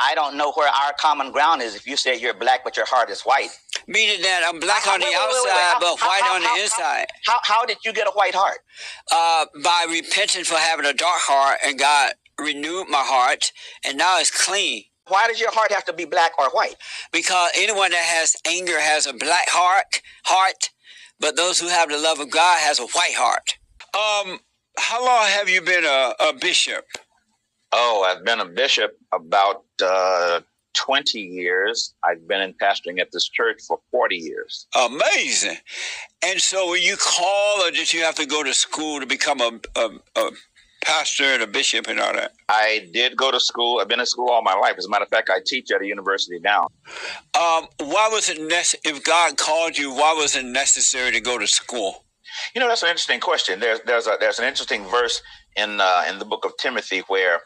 I don't know where our common ground is if you say you're black but your heart is white. Meaning that I'm black on the outside but white on the inside. How did you get a white heart? By repenting for having a dark heart, and God renewed my heart, and now it's clean. Why does your heart have to be black or white? Because anyone that has anger has a black heart, but those who have the love of God has a white heart. How long have you been a bishop? Oh, I've been a bishop about 20 years. I've been in pastoring at this church for 40 years. Amazing. And so were you called, or did you have to go to school to become a pastor and a bishop and all that? I did go to school. I've been in school all my life. As a matter of fact, I teach at a university now. Why was it if God called you, why was it necessary to go to school? You know, that's an interesting question. There's an interesting verse in the book of Timothy where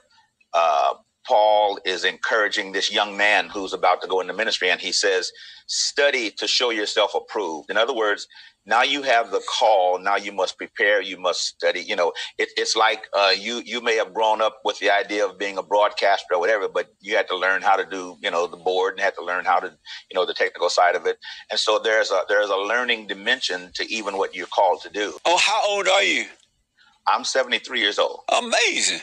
Paul is encouraging this young man who's about to go into ministry, and he says, study to show yourself approved. In other words, now you have the call. Now you must prepare. You must study. You know, it's like you may have grown up with the idea of being a broadcaster or whatever, but you had to learn how to do, the board, and had to learn how to, the technical side of it. And so there's a learning dimension to even what you're called to do. Oh, how old are you? I'm 73 years old. Amazing.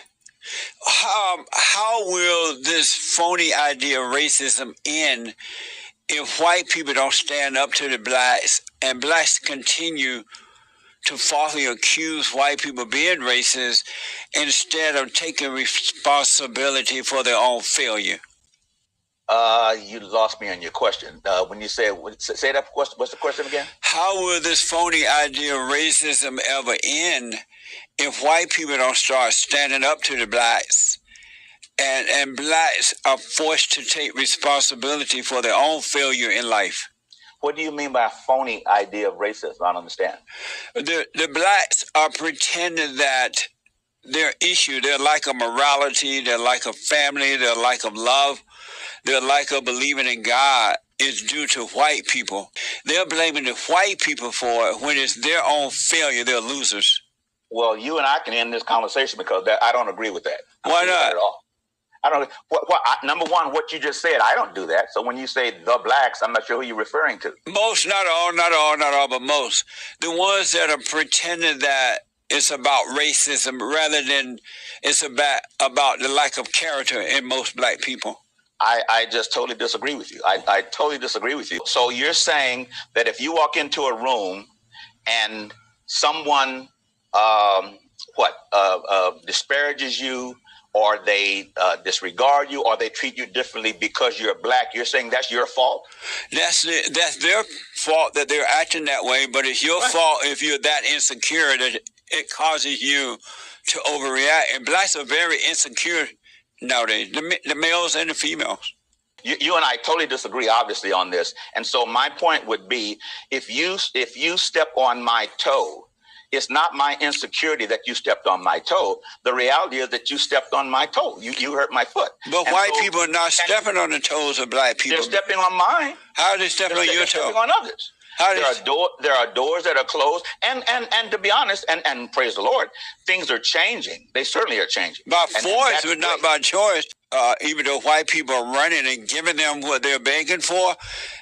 How will this phony idea of racism end if white people don't stand up to the blacks, and blacks continue to falsely accuse white people of being racist instead of taking responsibility for their own failure? You lost me on your question. When you say that question, what's the question again? How will this phony idea of racism ever end if white people don't start standing up to the blacks, and blacks are forced to take responsibility for their own failure in life? What do you mean by a phony idea of racism? I don't understand. The blacks are pretending that their issue, their lack of morality, their lack of family, their lack of love, their lack of believing in God is due to white people. They're blaming the white people for it when it's their own failure. They're losers. Well, you and I can end this conversation because I don't agree with that. Why not? At all. I don't. Number one, what you just said, I don't do that. So when you say the blacks, I'm not sure who you're referring to. Most, not all, but most. The ones that are pretending that it's about racism rather than it's about the lack of character in most black people. I just totally disagree with you. I totally disagree with you. So you're saying that if you walk into a room and someone disparages you, or they disregard you, or they treat you differently because you're black, you're saying that's your fault? That's their fault that they're acting that way, but it's your fault if you're that insecure that it causes you to overreact. And blacks are very insecure nowadays, the males and the females. You and I totally disagree, obviously, on this. And so my point would be, if you step on my toe, it's not my insecurity that you stepped on my toe. The reality is that you stepped on my toe. You hurt my foot. But white people are not stepping on the toes of black people. They're stepping on mine. How are they stepping on your toe? They're stepping on others. There are doors that are closed. And to be honest, and praise the Lord, things are changing. They certainly are changing. By force, but not by choice. Even though white people are running and giving them what they're begging for,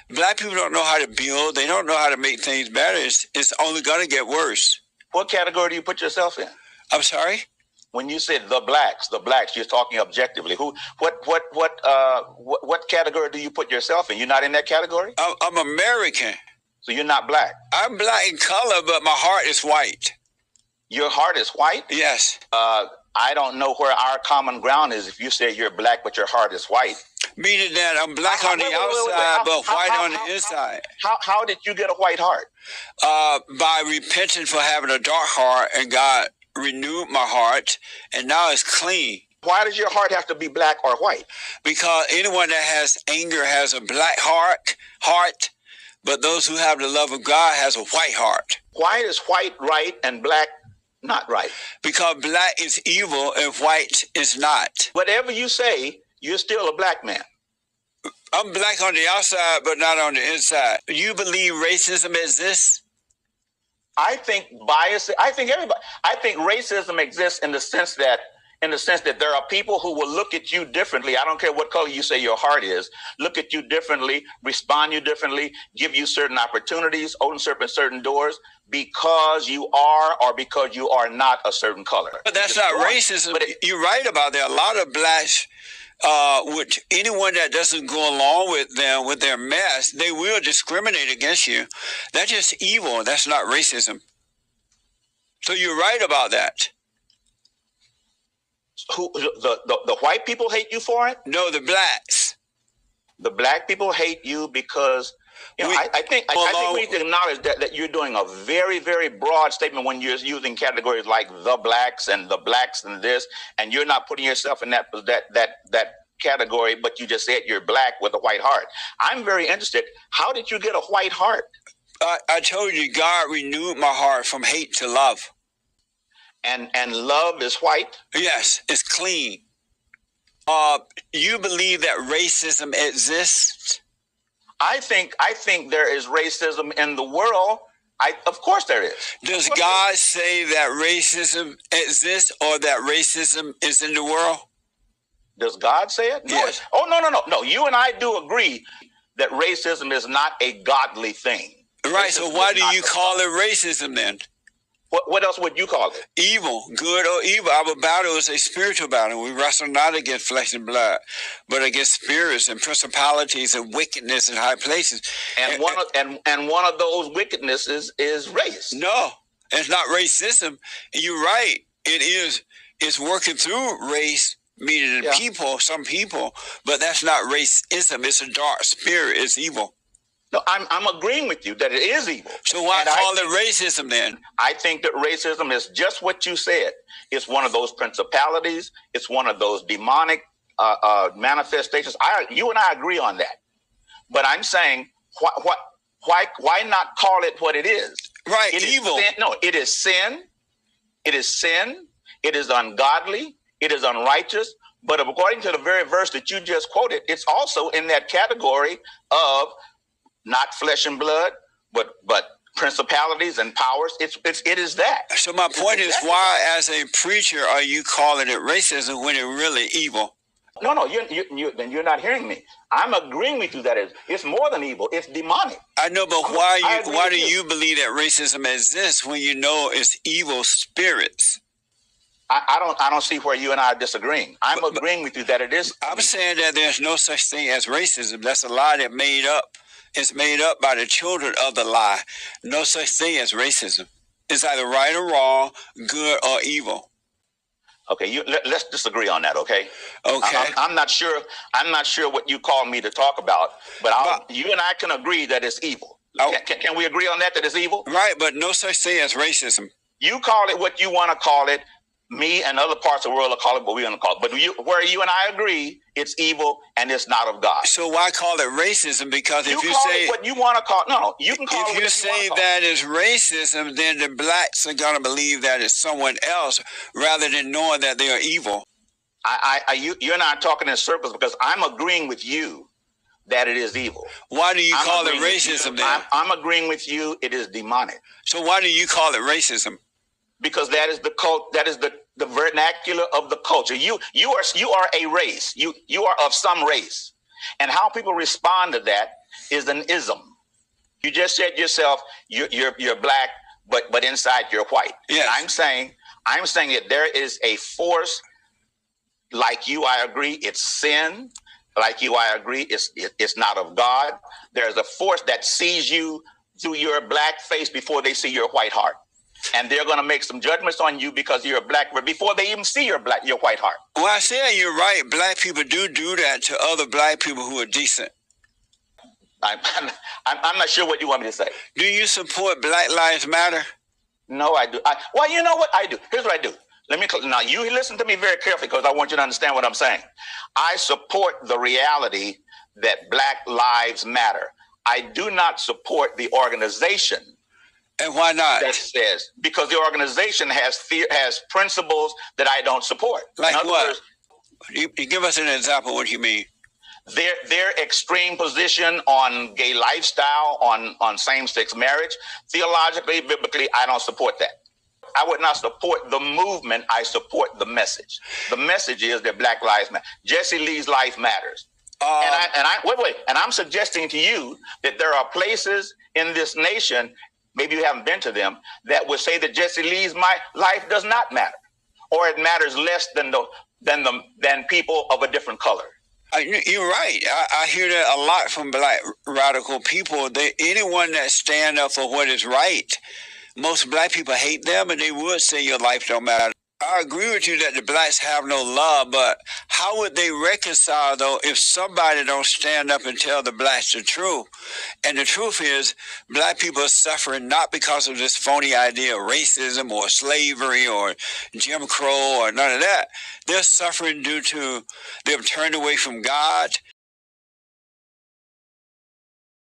black people don't know how to build. They don't know how to make things better. It's only going to get worse. What category do you put yourself in? I'm sorry? When you say the blacks, you're talking objectively. What category do you put yourself in? You're not in that category? I'm American. So you're not black? I'm black in color, but my heart is white. Your heart is white? Yes. I don't know where our common ground is if you say you're black, but your heart is white. Meaning that I'm black on the outside, but white on the inside. How did you get a white heart? By repenting for having a dark heart, and God renewed my heart, and now it's clean. Why does your heart have to be black or white? Because anyone that has anger has a black heart, but those who have the love of God has a white heart. Why is white right and black not right? Because black is evil and white is not. Whatever you say, you're still a black man. I'm black on the outside, but not on the inside. You believe racism exists? I think bias. I think everybody. I think racism exists in the sense that there are people who will look at you differently. I don't care what color you say your heart is. Look at you differently, respond you differently, give you certain opportunities, open certain doors because you are or because you are not a certain color. But that's not racism. But you're right about that. A lot of blacks, with anyone that doesn't go along with them, with their mess, they will discriminate against you. That's just evil. That's not racism. So you're right about that. Who the white people hate you for it? No, the blacks. The black people hate you because I think we need to acknowledge that you're doing a very, very broad statement when you're using categories like the blacks and this, and you're not putting yourself in that category, but you just said you're black with a white heart. I'm very interested. How did you get a white heart? I told you God renewed my heart from hate to love. And love is white? Yes, it's clean. You believe that racism exists? I think there is racism in the world. Of course there is. Does God say that racism exists or that racism is in the world? Does God say it? No. Yes. Oh, no. You and I do agree that racism is not a godly thing. Right, racism so why do you call it racism then? What else would you call it? Evil, good or evil. Our battle is a spiritual battle. We wrestle not against flesh and blood, but against spirits and principalities and wickedness in high places. And one of those wickednesses is race. No, it's not racism. You're right. It is. It's working through race, meaning people, some people, but that's not racism. It's a dark spirit. It's evil. No, I'm agreeing with you that it is evil. So why call it racism then? I think that racism is just what you said. It's one of those principalities. It's one of those demonic manifestations. You and I agree on that. But I'm saying, why not call it what it is? Right, it evil. Is sin. No, it is sin. It is sin. It is ungodly. It is unrighteous. But according to the very verse that you just quoted, it's also in that category of not flesh and blood, but principalities and powers. It is that. So my point is, why, as a preacher, are you calling it racism when it's really evil? No, then you're not hearing me. I'm agreeing with you that it's more than evil. It's demonic. I know, but why do you believe that racism exists when you know it's evil spirits? I don't see where you and I are disagreeing. I'm agreeing with you that it is. I'm saying that there's no such thing as racism. That's a lie that made up. It's made up by the children of the lie. No such thing as racism. It's either right or wrong, good or evil. Okay, let's disagree on that. Okay. Okay. I'm not sure. I'm not sure what you call me to talk about, but you and I can agree that it's evil. Can we agree on that it's evil? Right, but no such thing as racism. You call it what you want to call it. Me and other parts of the world will call it what we're going to call it. But where you and I agree, it's evil and it's not of God. So why call it racism? Because if you call say it what you want to call, no, you can call it. If you say that is racism, then the blacks are going to believe that it's someone else rather than knowing that they are evil. You and I are talking in circles because I'm agreeing with you that it is evil. Why do you call it racism then? I'm agreeing with you. It is demonic. So why do you call it racism? Because that is the cult. That is the vernacular of the culture. You are a race. You are of some race, and how people respond to that is an ism. You just said yourself you're black, but inside you're white. Yes. And I'm saying that there is a force. Like you, I agree. It's sin. Like you, I agree. It's not of God. There's a force that sees you through your black face before they see your white heart. And they're going to make some judgments on you because you're a black, before they even see your white heart. Well, I say you're right. Black people do that to other black people who are decent. I'm not sure what you want me to say. Do you support Black Lives Matter? No, I do. Well, you know what I do. Here's what I do. Now you listen to me very carefully because I want you to understand what I'm saying. I support the reality that Black Lives Matter. I do not support the organization. And why not? That says because the organization has principles that I don't support. Like what? You give us an example. What do you mean? Their extreme position on gay lifestyle, on same-sex marriage, theologically, biblically, I don't support that. I would not support the movement. I support the message. The message is that Black lives matter. Jesse Lee's life matters. And I'm suggesting to you that there are places in this nation, maybe you haven't been to them, that would say that Jesse Lee's life does not matter, or it matters less than people of a different color. You're right. I hear that a lot from Black radical people. Anyone that stand up for what is right, most Black people hate them, and they would say your life don't matter. I agree with you that the Blacks have no love, but how would they reconcile, though, if somebody don't stand up and tell the Blacks the truth? And the truth is, Black people are suffering not because of this phony idea of racism or slavery or Jim Crow or none of that. They're suffering due to them turned away from God.